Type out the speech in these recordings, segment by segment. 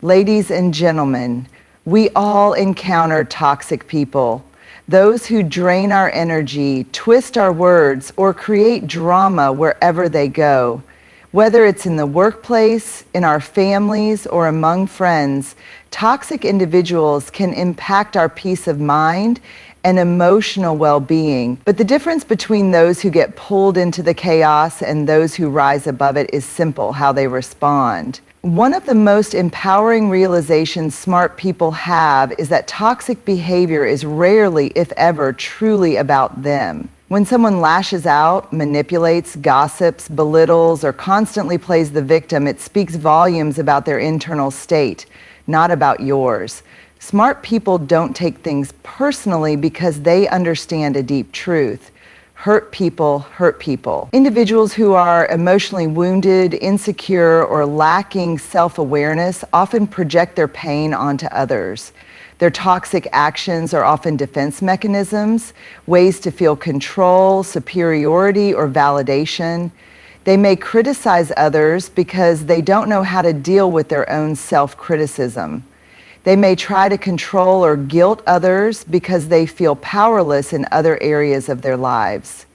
Ladies and gentlemen, we all encounter toxic people. Those who drain our energy, twist our words, or create drama wherever they go. Whether it's in the workplace, in our families, or among friends, toxic individuals can impact our peace of mind and emotional well-being. But the difference between those who get pulled into the chaos and those who rise above it is simple: how they respond. One of the most empowering realizations smart people have is that toxic behavior is rarely, if ever, truly about them. When someone lashes out, manipulates, gossips, belittles, or constantly plays the victim, it speaks volumes about their internal state, not about yours. Smart people don't take things personally because they understand a deep truth. Hurt people hurt people. Individuals who are emotionally wounded, insecure, or lacking self-awareness often project their pain onto others. Their toxic actions are often defense mechanisms, ways to feel control, superiority, or validation. They may criticize others because they don't know how to deal with their own self-criticism. They may try to control or guilt others because they feel powerless in other areas of their lives.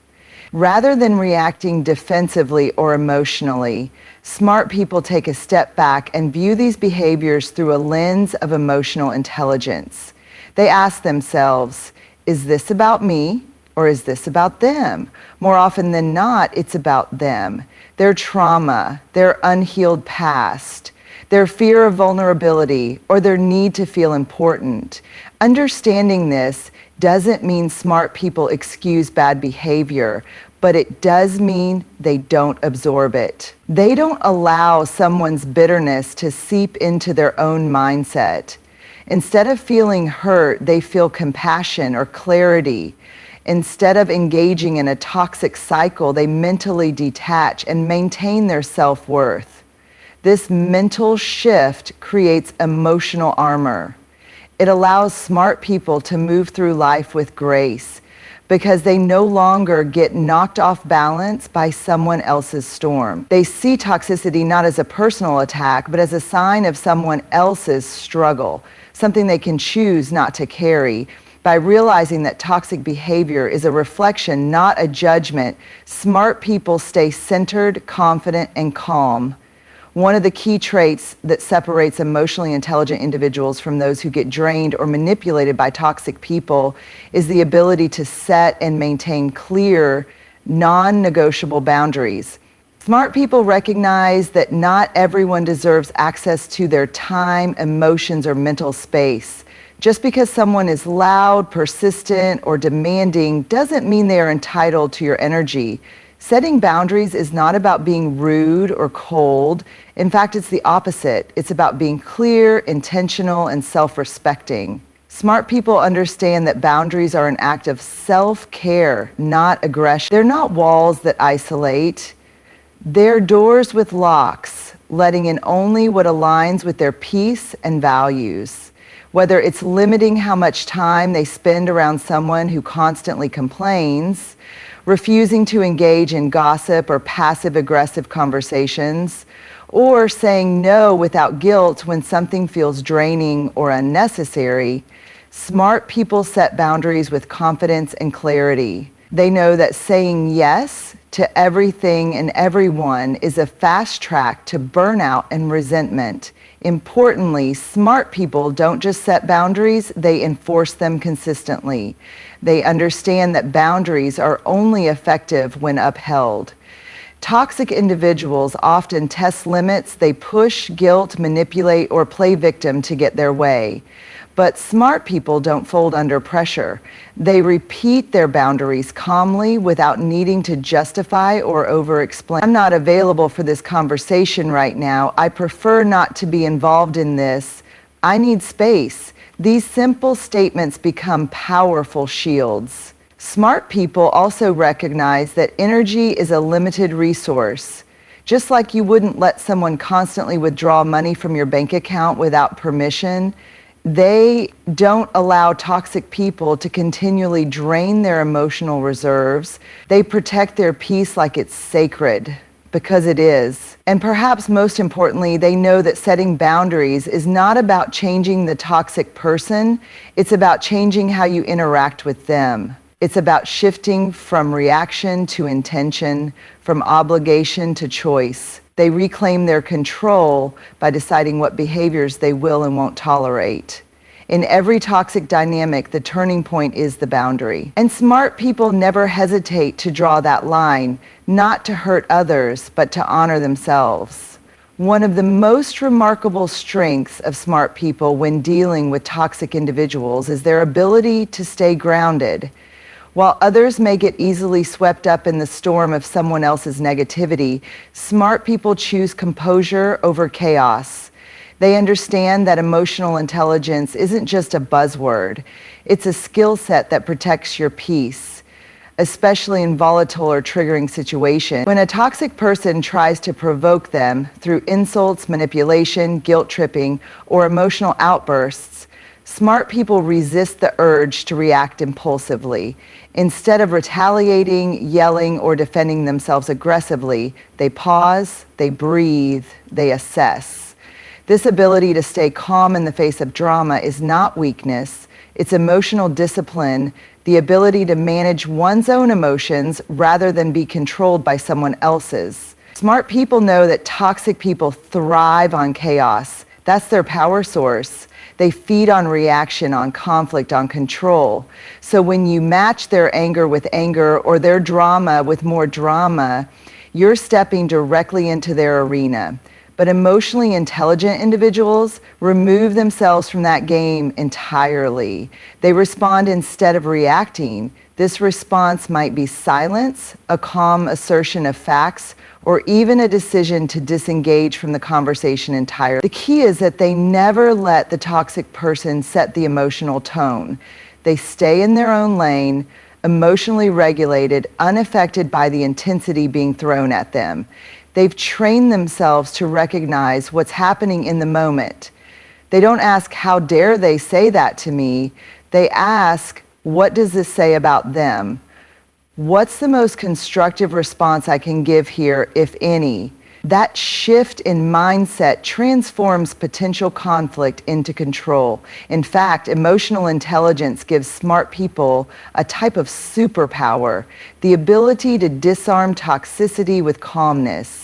Rather than reacting defensively or emotionally, smart people take a step back and view these behaviors through a lens of emotional intelligence. They ask themselves, is this about me or is this about them? More often than not, it's about them, their trauma, their unhealed past, their fear of vulnerability, or their need to feel important. Understanding this doesn't mean smart people excuse bad behavior, but it does mean they don't absorb it. They don't allow someone's bitterness to seep into their own mindset. Instead of feeling hurt, they feel compassion or clarity. Instead of engaging in a toxic cycle, they mentally detach and maintain their self-worth. This mental shift creates emotional armor. It allows smart people to move through life with grace because they no longer get knocked off balance by someone else's storm. They see toxicity not as a personal attack, but as a sign of someone else's struggle, something they can choose not to carry. By realizing that toxic behavior is a reflection, not a judgment, smart people stay centered, confident, and calm. One of the key traits that separates emotionally intelligent individuals from those who get drained or manipulated by toxic people is the ability to set and maintain clear, non-negotiable boundaries. Smart people recognize that not everyone deserves access to their time, emotions, or mental space. Just because someone is loud, persistent, or demanding doesn't mean they are entitled to your energy. Setting boundaries is not about being rude or cold. In fact, it's the opposite. It's about being clear, intentional, and self-respecting. Smart people understand that boundaries are an act of self-care, not aggression. They're not walls that isolate. They're doors with locks, letting in only what aligns with their peace and values. Whether it's limiting how much time they spend around someone who constantly complains, refusing to engage in gossip or passive-aggressive conversations, or saying no without guilt when something feels draining or unnecessary, smart people set boundaries with confidence and clarity. They know that saying yes to everything and everyone is a fast track to burnout and resentment. Importantly, smart people don't just set boundaries, they enforce them consistently. They understand that boundaries are only effective when upheld. Toxic individuals often test limits. They push, guilt, manipulate, or play victim to get their way. But smart people don't fold under pressure. They repeat their boundaries calmly without needing to justify or over-explain. I'm not available for this conversation right now. I prefer not to be involved in this. I need space. These simple statements become powerful shields. Smart people also recognize that energy is a limited resource. Just like you wouldn't let someone constantly withdraw money from your bank account without permission, they don't allow toxic people to continually drain their emotional reserves. They protect their peace like it's sacred. because it is. And perhaps most importantly, they know that setting boundaries is not about changing the toxic person, it's about changing how you interact with them. It's about shifting from reaction to intention, from obligation to choice. They reclaim their control by deciding what behaviors they will and won't tolerate. In every toxic dynamic, the turning point is the boundary. And smart people never hesitate to draw that line, not to hurt others, but to honor themselves. One of the most remarkable strengths of smart people when dealing with toxic individuals is their ability to stay grounded. While others may get easily swept up in the storm of someone else's negativity, smart people choose composure over chaos. They understand that emotional intelligence isn't just a buzzword. It's a skill set that protects your peace, especially in volatile or triggering situations. When a toxic person tries to provoke them through insults, manipulation, guilt tripping, or emotional outbursts, smart people resist the urge to react impulsively. Instead of retaliating, yelling, or defending themselves aggressively, they pause, they breathe, they assess. This ability to stay calm in the face of drama is not weakness, it's emotional discipline, the ability to manage one's own emotions rather than be controlled by someone else's. Smart people know that toxic people thrive on chaos. That's their power source. They feed on reaction, on conflict, on control. So when you match their anger with anger or their drama with more drama, you're stepping directly into their arena. But emotionally intelligent individuals remove themselves from that game entirely. They respond instead of reacting. This response might be silence, a calm assertion of facts, or even a decision to disengage from the conversation entirely. The key is that they never let the toxic person set the emotional tone. They stay in their own lane, emotionally regulated, unaffected by the intensity being thrown at them. They've trained themselves to recognize what's happening in the moment. They don't ask, how dare they say that to me? They ask, what does this say about them? What's the most constructive response I can give here, if any? That shift in mindset transforms potential conflict into control. In fact, emotional intelligence gives smart people a type of superpower, the ability to disarm toxicity with calmness.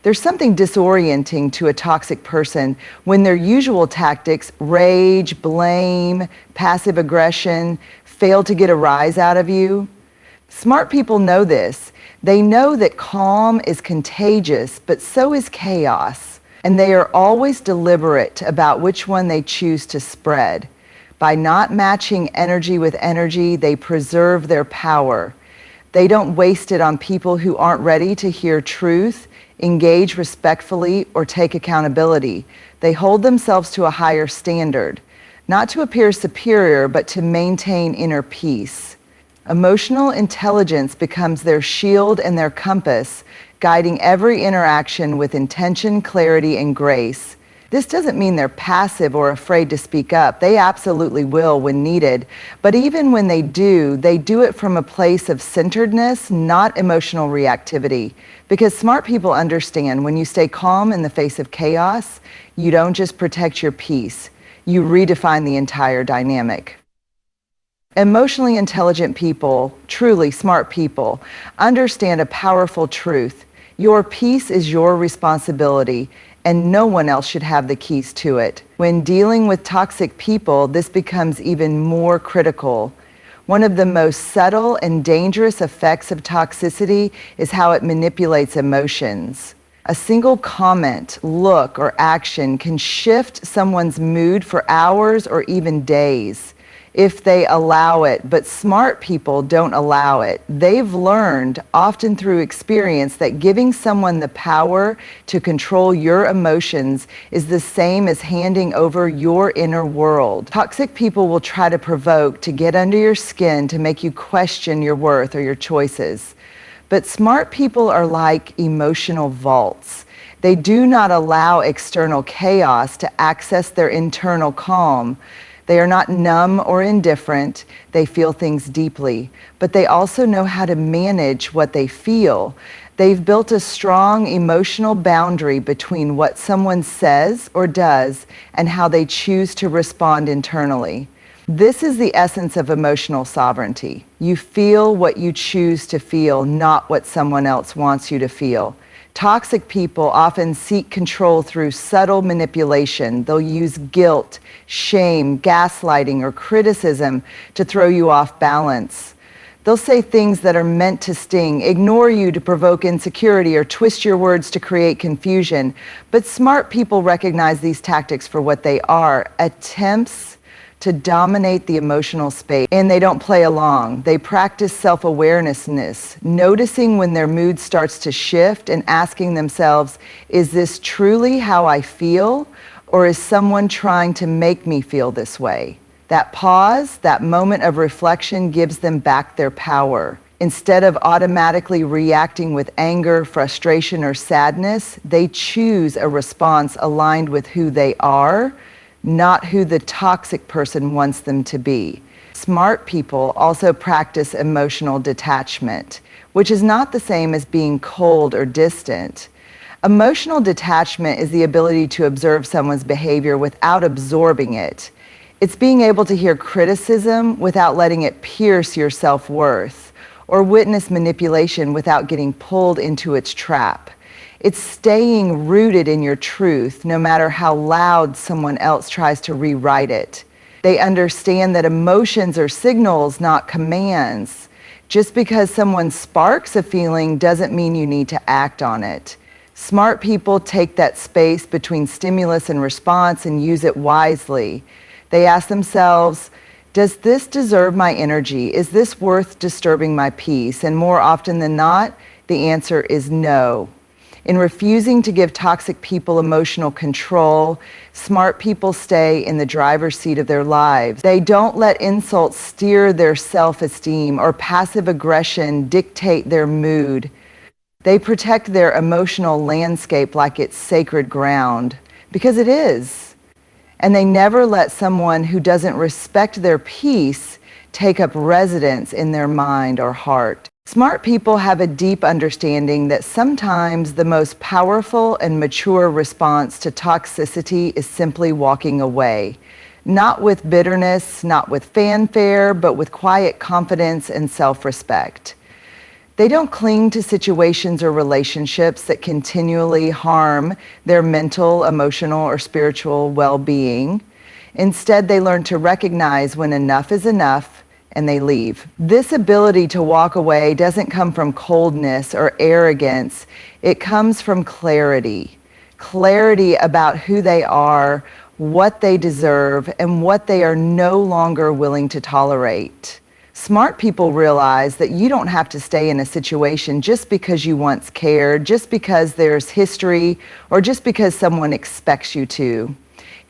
There's something disorienting to a toxic person when their usual tactics, rage, blame, passive aggression, fail to get a rise out of you. Smart people know this. They know that calm is contagious, but so is chaos. And they are always deliberate about which one they choose to spread. By not matching energy with energy, they preserve their power. They don't waste it on people who aren't ready to hear truth, engage respectfully, or take accountability. They hold themselves to a higher standard, not to appear superior, but to maintain inner peace. Emotional intelligence becomes their shield and their compass, guiding every interaction with intention, clarity, and grace. This doesn't mean they're passive or afraid to speak up. They absolutely will when needed. But even when they do it from a place of centeredness, not emotional reactivity. Because smart people understand when you stay calm in the face of chaos, you don't just protect your peace, you redefine the entire dynamic. Emotionally intelligent people, truly smart people, understand a powerful truth. Your peace is your responsibility, and no one else should have the keys to it. When dealing with toxic people, this becomes even more critical. One of the most subtle and dangerous effects of toxicity is how it manipulates emotions. A single comment, look, or action can shift someone's mood for hours or even days, if they allow it, but smart people don't allow it. They've learned, often through experience, that giving someone the power to control your emotions is the same as handing over your inner world. Toxic people will try to provoke, to get under your skin, to make you question your worth or your choices. But smart people are like emotional vaults. They do not allow external chaos to access their internal calm. They are not numb or indifferent. They feel things deeply, but they also know how to manage what they feel. They've built a strong emotional boundary between what someone says or does and how they choose to respond internally. This is the essence of emotional sovereignty. You feel what you choose to feel, not what someone else wants you to feel. Toxic people often seek control through subtle manipulation. They'll use guilt, shame, gaslighting, or criticism to throw you off balance. They'll say things that are meant to sting, ignore you to provoke insecurity, or twist your words to create confusion. But smart people recognize these tactics for what they are: attempts to dominate the emotional space, and they don't play along. They practice self-awareness, noticing when their mood starts to shift and asking themselves, is this truly how I feel, or is someone trying to make me feel this way? That pause, that moment of reflection, gives them back their power. Instead of automatically reacting with anger, frustration, or sadness, they choose a response aligned with who they are, not who the toxic person wants them to be. Smart people also practice emotional detachment, which is not the same as being cold or distant. Emotional detachment is the ability to observe someone's behavior without absorbing it. It's being able to hear criticism without letting it pierce your self-worth, or witness manipulation without getting pulled into its trap. It's staying rooted in your truth, no matter how loud someone else tries to rewrite it. They understand that emotions are signals, not commands. Just because someone sparks a feeling doesn't mean you need to act on it. Smart people take that space between stimulus and response and use it wisely. They ask themselves, does this deserve my energy? Is this worth disturbing my peace? And more often than not, the answer is no. In refusing to give toxic people emotional control, smart people stay in the driver's seat of their lives. They don't let insults steer their self-esteem or passive aggression dictate their mood. They protect their emotional landscape like it's sacred ground, because it is. And they never let someone who doesn't respect their peace take up residence in their mind or heart. Smart people have a deep understanding that sometimes the most powerful and mature response to toxicity is simply walking away. Not with bitterness, not with fanfare, but with quiet confidence and self-respect. They don't cling to situations or relationships that continually harm their mental, emotional, or spiritual well-being. Instead, they learn to recognize when enough is enough, and they leave. This ability to walk away doesn't come from coldness or arrogance. It comes from clarity. Clarity about who they are, what they deserve, and what they are no longer willing to tolerate. Smart people realize that you don't have to stay in a situation just because you once cared, just because there's history, or just because someone expects you to.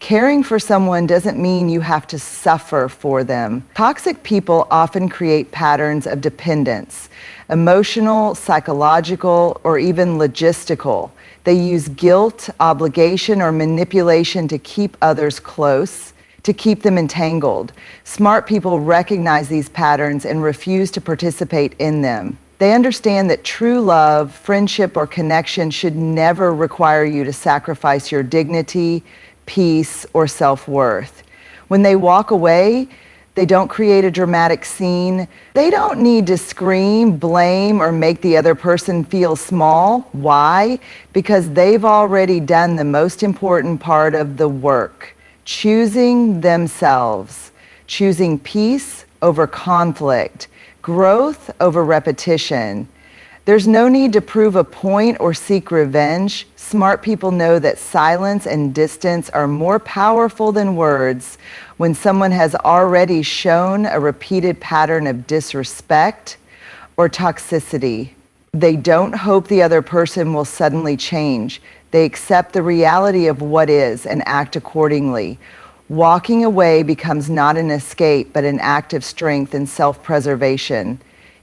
Caring for someone doesn't mean you have to suffer for them. Toxic people often create patterns of dependence, emotional, psychological, or even logistical. They use guilt, obligation, or manipulation to keep others close, to keep them entangled. Smart people recognize these patterns and refuse to participate in them. They understand that true love, friendship, or connection should never require you to sacrifice your dignity, peace, or self-worth. When they walk away, they don't create a dramatic scene. They don't need to scream, blame, or make the other person feel small. Why? Because they've already done the most important part of the work: choosing themselves, choosing peace over conflict, growth over repetition. There's no need to prove a point or seek revenge. Smart people know that silence and distance are more powerful than words when someone has already shown a repeated pattern of disrespect or toxicity. They don't hope the other person will suddenly change. They accept the reality of what is and act accordingly. Walking away becomes not an escape, but an act of strength and self-preservation.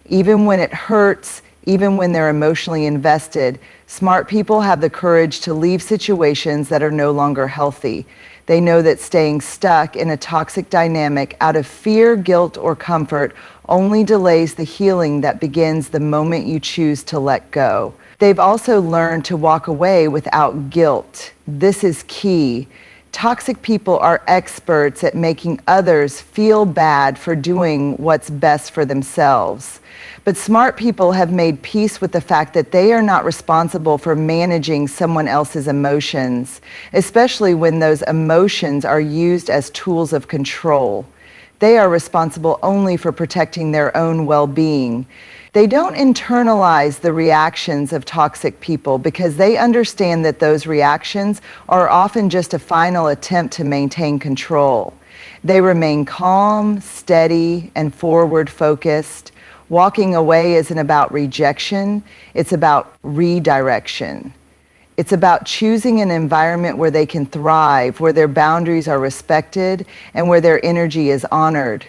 Even when it hurts, even when they're emotionally invested, smart people have the courage to leave situations that are no longer healthy. They know that staying stuck in a toxic dynamic out of fear, guilt, or comfort only delays the healing that begins the moment you choose to let go. They've also learned to walk away without guilt. This is key. Toxic people are experts at making others feel bad for doing what's best for themselves. But smart people have made peace with the fact that they are not responsible for managing someone else's emotions, especially when those emotions are used as tools of control. They are responsible only for protecting their own well-being. They don't internalize the reactions of toxic people because they understand that those reactions are often just a final attempt to maintain control. They remain calm, steady, and forward-focused. Walking away isn't about rejection, it's about redirection. It's about choosing an environment where they can thrive, where their boundaries are respected, and where their energy is honored.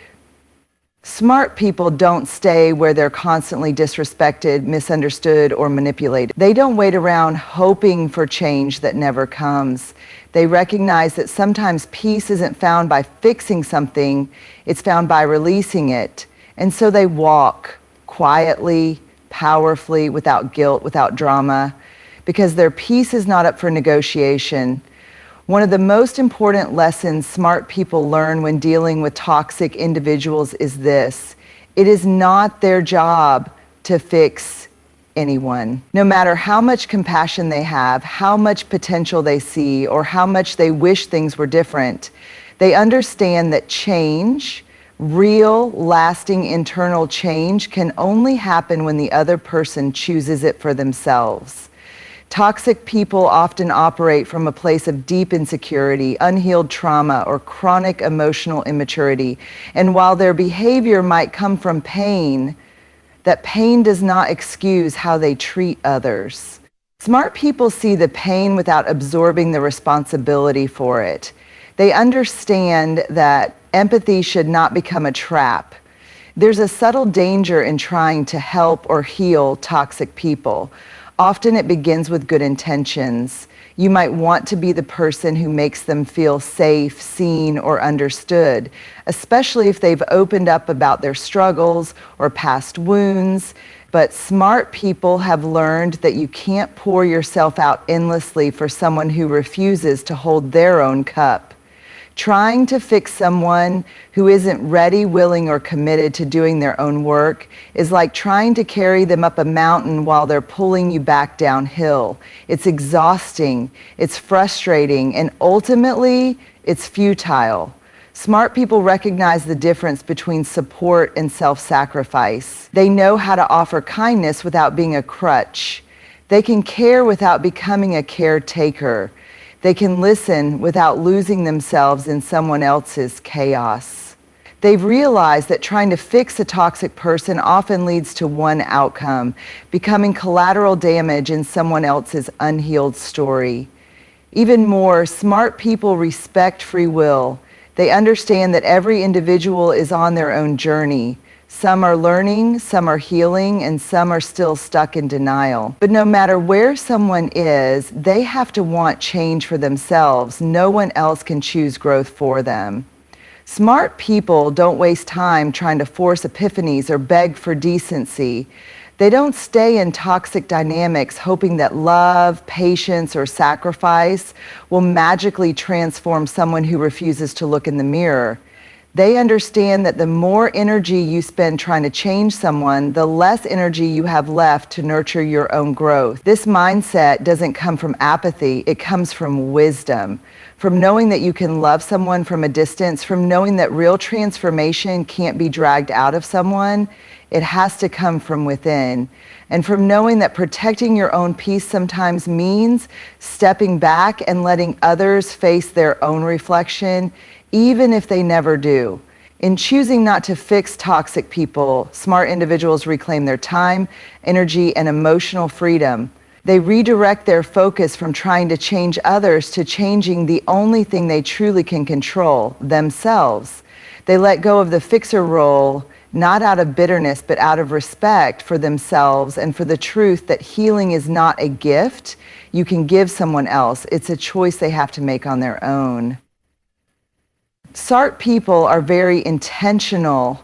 Smart people don't stay where they're constantly disrespected, misunderstood, or manipulated. They don't wait around hoping for change that never comes. They recognize that sometimes peace isn't found by fixing something, it's found by releasing it. And so they walk quietly, powerfully, without guilt, without drama, because their peace is not up for negotiation. One of the most important lessons smart people learn when dealing with toxic individuals is this: it is not their job to fix anyone. No matter how much compassion they have, how much potential they see, or how much they wish things were different, they understand that change, real, lasting internal change, can only happen when the other person chooses it for themselves. Toxic people often operate from a place of deep insecurity, unhealed trauma, or chronic emotional immaturity. And while their behavior might come from pain, that pain does not excuse how they treat others. Smart people see the pain without absorbing the responsibility for it. They understand that empathy should not become a trap. There's a subtle danger in trying to help or heal toxic people. Often it begins with good intentions. You might want to be the person who makes them feel safe, seen, or understood, especially if they've opened up about their struggles or past wounds. But smart people have learned that you can't pour yourself out endlessly for someone who refuses to hold their own cup. Trying to fix someone who isn't ready, willing, or committed to doing their own work is like trying to carry them up a mountain while they're pulling you back downhill. It's exhausting, it's frustrating, and ultimately, it's futile. Smart people recognize the difference between support and self-sacrifice. They know how to offer kindness without being a crutch. They can care without becoming a caretaker. They can listen without losing themselves in someone else's chaos. They've realized that trying to fix a toxic person often leads to one outcome: becoming collateral damage in someone else's unhealed story. Even more, smart people respect free will. They understand that every individual is on their own journey. Some are learning, some are healing, and some are still stuck in denial. But no matter where someone is, they have to want change for themselves. No one else can choose growth for them. Smart people don't waste time trying to force epiphanies or beg for decency. They don't stay in toxic dynamics hoping that love, patience, or sacrifice will magically transform someone who refuses to look in the mirror. They understand that the more energy you spend trying to change someone, the less energy you have left to nurture your own growth. This mindset doesn't come from apathy, it comes from wisdom, from knowing that you can love someone from a distance, from knowing that real transformation can't be dragged out of someone. It has to come from within. And from knowing that protecting your own peace sometimes means stepping back and letting others face their own reflection, even if they never do. In choosing not to fix toxic people, smart individuals reclaim their time, energy, and emotional freedom. They redirect their focus from trying to change others to changing the only thing they truly can control, themselves. They let go of the fixer role, not out of bitterness, but out of respect for themselves and for the truth that healing is not a gift you can give someone else. It's a choice they have to make on their own. Smart people are very intentional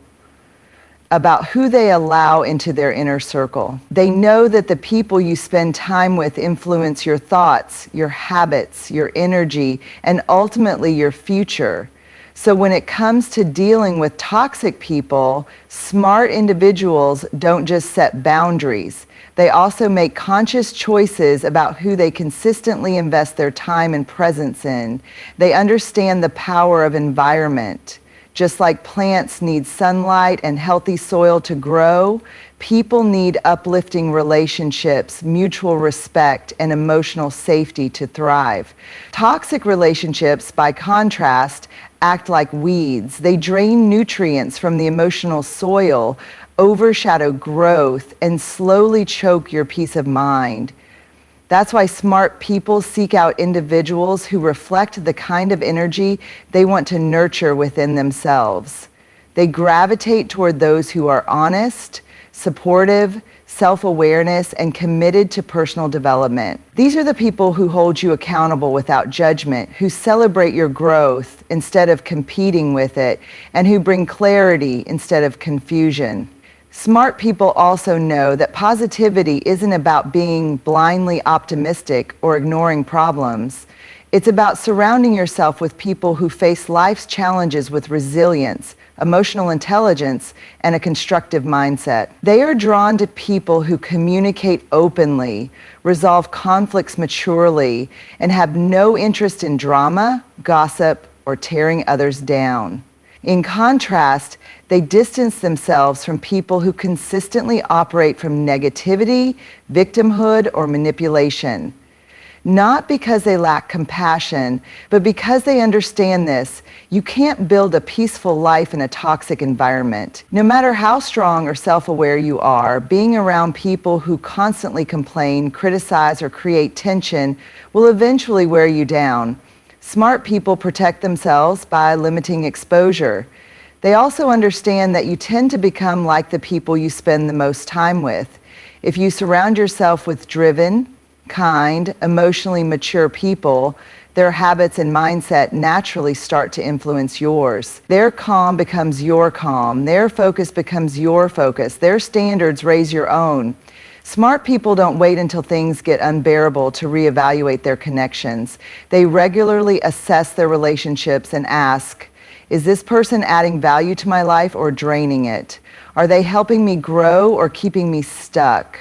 about who they allow into their inner circle. They know that the people you spend time with influence your thoughts, your habits, your energy, and ultimately your future. So when it comes to dealing with toxic people, smart individuals don't just set boundaries. They also make conscious choices about who they consistently invest their time and presence in. They understand the power of environment. Just like plants need sunlight and healthy soil to grow, people need uplifting relationships, mutual respect, and emotional safety to thrive. Toxic relationships, by contrast, act like weeds. They drain nutrients from the emotional soil, overshadow growth, and slowly choke your peace of mind. That's why smart people seek out individuals who reflect the kind of energy they want to nurture within themselves. They gravitate toward those who are honest, supportive, self-awareness, and committed to personal development. These are the people who hold you accountable without judgment, who celebrate your growth instead of competing with it, and who bring clarity instead of confusion. Smart people also know that positivity isn't about being blindly optimistic or ignoring problems. It's about surrounding yourself with people who face life's challenges with resilience, emotional intelligence, and a constructive mindset. They are drawn to people who communicate openly, resolve conflicts maturely, and have no interest in drama, gossip, or tearing others down. In contrast, they distance themselves from people who consistently operate from negativity, victimhood, or manipulation. Not because they lack compassion, but because they understand this. You can't build a peaceful life in a toxic environment. No matter how strong or self-aware you are, being around people who constantly complain, criticize, or create tension will eventually wear you down. Smart people protect themselves by limiting exposure. They also understand that you tend to become like the people you spend the most time with. If you surround yourself with driven, kind, emotionally mature people, their habits and mindset naturally start to influence yours. Their calm becomes your calm. Their focus becomes your focus. Their standards raise your own. Smart people don't wait until things get unbearable to reevaluate their connections. They regularly assess their relationships and ask, is this person adding value to my life or draining it? Are they helping me grow or keeping me stuck?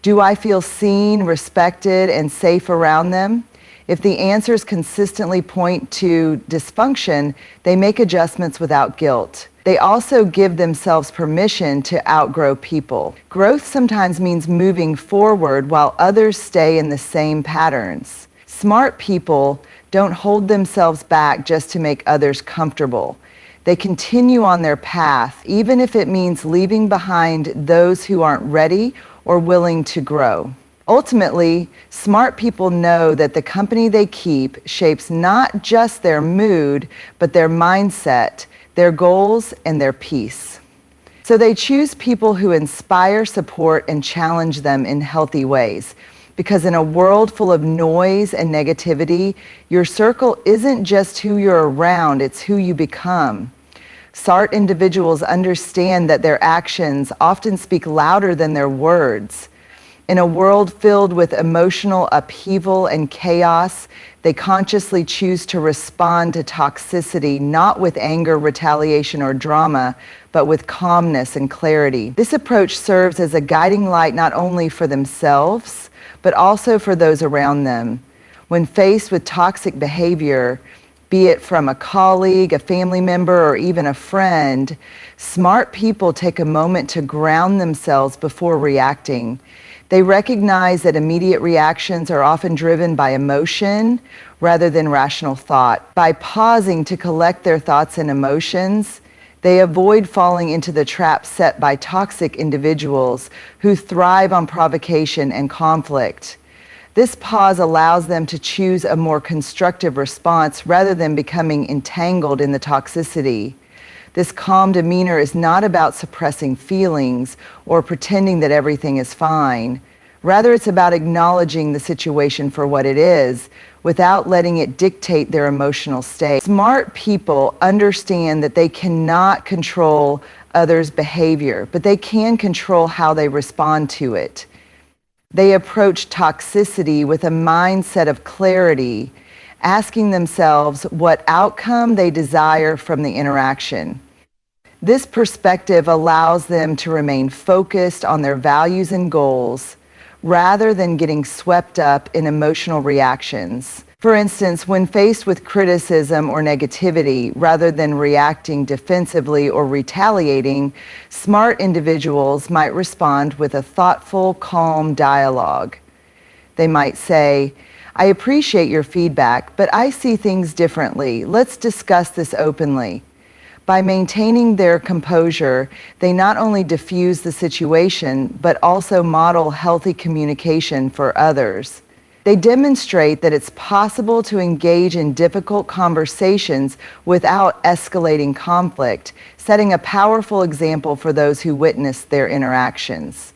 Do I feel seen, respected, and safe around them? If the answers consistently point to dysfunction, they make adjustments without guilt. They also give themselves permission to outgrow people. Growth sometimes means moving forward while others stay in the same patterns. Smart people don't hold themselves back just to make others comfortable. They continue on their path, even if it means leaving behind those who aren't ready or willing to grow. Ultimately, smart people know that the company they keep shapes not just their mood, but their mindset, their goals, and their peace. So they choose people who inspire, support, and challenge them in healthy ways. Because in a world full of noise and negativity, your circle isn't just who you're around, it's who you become. Smart individuals understand that their actions often speak louder than their words. In a world filled with emotional upheaval and chaos, they consciously choose to respond to toxicity, not with anger, retaliation, or drama, but with calmness and clarity. This approach serves as a guiding light not only for themselves, but also for those around them. When faced with toxic behavior, be it from a colleague, a family member, or even a friend, smart people take a moment to ground themselves before reacting. They recognize that immediate reactions are often driven by emotion rather than rational thought. By pausing to collect their thoughts and emotions, they avoid falling into the trap set by toxic individuals who thrive on provocation and conflict. This pause allows them to choose a more constructive response rather than becoming entangled in the toxicity. This calm demeanor is not about suppressing feelings or pretending that everything is fine. Rather, it's about acknowledging the situation for what it is without letting it dictate their emotional state. Smart people understand that they cannot control others' behavior, but they can control how they respond to it. They approach toxicity with a mindset of clarity, asking themselves what outcome they desire from the interaction. This perspective allows them to remain focused on their values and goals rather than getting swept up in emotional reactions. For instance, when faced with criticism or negativity, rather than reacting defensively or retaliating, smart individuals might respond with a thoughtful, calm dialogue. They might say, "I appreciate your feedback, but I see things differently. Let's discuss this openly." By maintaining their composure, they not only diffuse the situation, but also model healthy communication for others. They demonstrate that it's possible to engage in difficult conversations without escalating conflict, setting a powerful example for those who witness their interactions.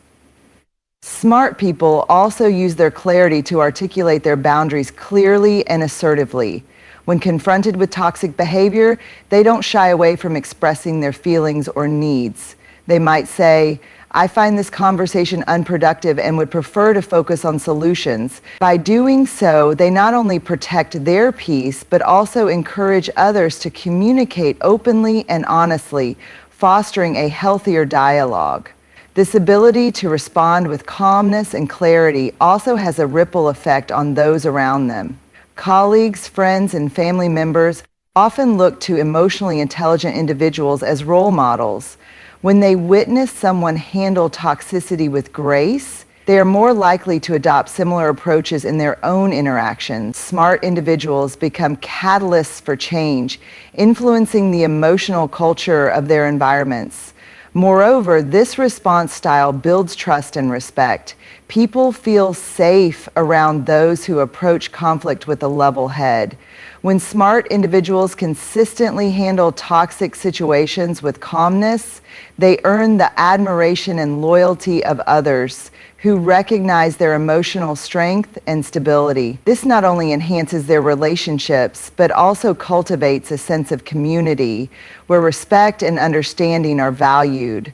Smart people also use their clarity to articulate their boundaries clearly and assertively. When confronted with toxic behavior, they don't shy away from expressing their feelings or needs. They might say, "I find this conversation unproductive and would prefer to focus on solutions." By doing so, they not only protect their peace, but also encourage others to communicate openly and honestly, fostering a healthier dialogue. This ability to respond with calmness and clarity also has a ripple effect on those around them. Colleagues, friends, and family members often look to emotionally intelligent individuals as role models. When they witness someone handle toxicity with grace, they are more likely to adopt similar approaches in their own interactions. Smart individuals become catalysts for change, influencing the emotional culture of their environments. Moreover, this response style builds trust and respect. People feel safe around those who approach conflict with a level head. When smart individuals consistently handle toxic situations with calmness, they earn the admiration and loyalty of others who recognize their emotional strength and stability. This not only enhances their relationships, but also cultivates a sense of community where respect and understanding are valued.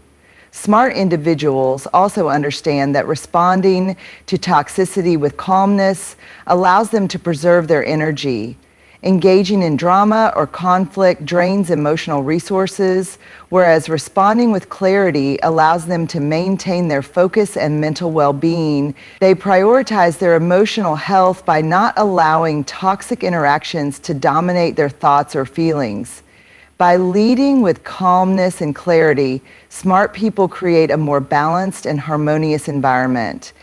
Smart individuals also understand that responding to toxicity with calmness allows them to preserve their energy. Engaging in drama or conflict drains emotional resources, whereas responding with clarity allows them to maintain their focus and mental well-being. They prioritize their emotional health by not allowing toxic interactions to dominate their thoughts or feelings. By leading with calmness and clarity, smart people create a more balanced and harmonious environment.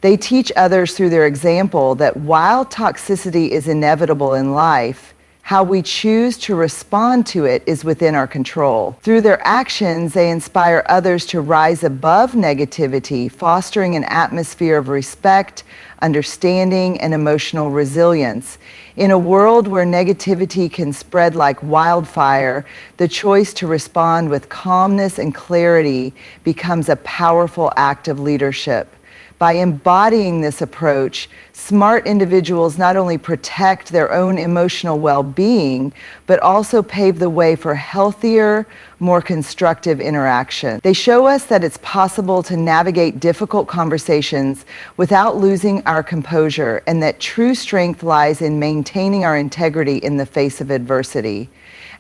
They teach others through their example that while toxicity is inevitable in life, how we choose to respond to it is within our control. Through their actions, they inspire others to rise above negativity, fostering an atmosphere of respect, understanding, and emotional resilience. In a world where negativity can spread like wildfire, the choice to respond with calmness and clarity becomes a powerful act of leadership. By embodying this approach, smart individuals not only protect their own emotional well-being, but also pave the way for healthier, more constructive interaction. They show us that it's possible to navigate difficult conversations without losing our composure, and that true strength lies in maintaining our integrity in the face of adversity.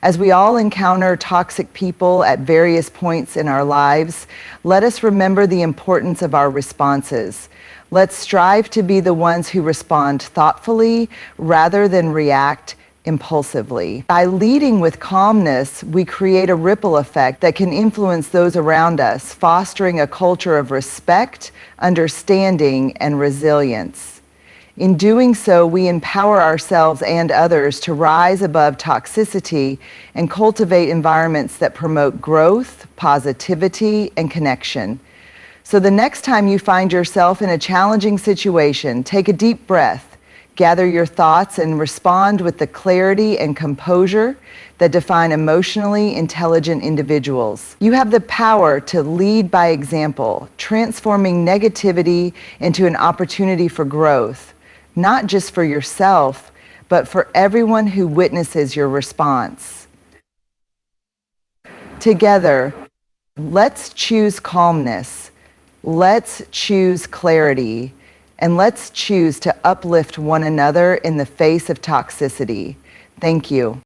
As we all encounter toxic people at various points in our lives, let us remember the importance of our responses. Let's strive to be the ones who respond thoughtfully rather than react impulsively. By leading with calmness, we create a ripple effect that can influence those around us, fostering a culture of respect, understanding, and resilience. In doing so, we empower ourselves and others to rise above toxicity and cultivate environments that promote growth, positivity, and connection. So the next time you find yourself in a challenging situation, take a deep breath, Gather your thoughts and respond with the clarity and composure that define emotionally intelligent individuals. You have the power to lead by example, transforming negativity into an opportunity for growth, not just for yourself, but for everyone who witnesses your response. Together, let's choose calmness, let's choose clarity, and let's choose to uplift one another in the face of toxicity. Thank you.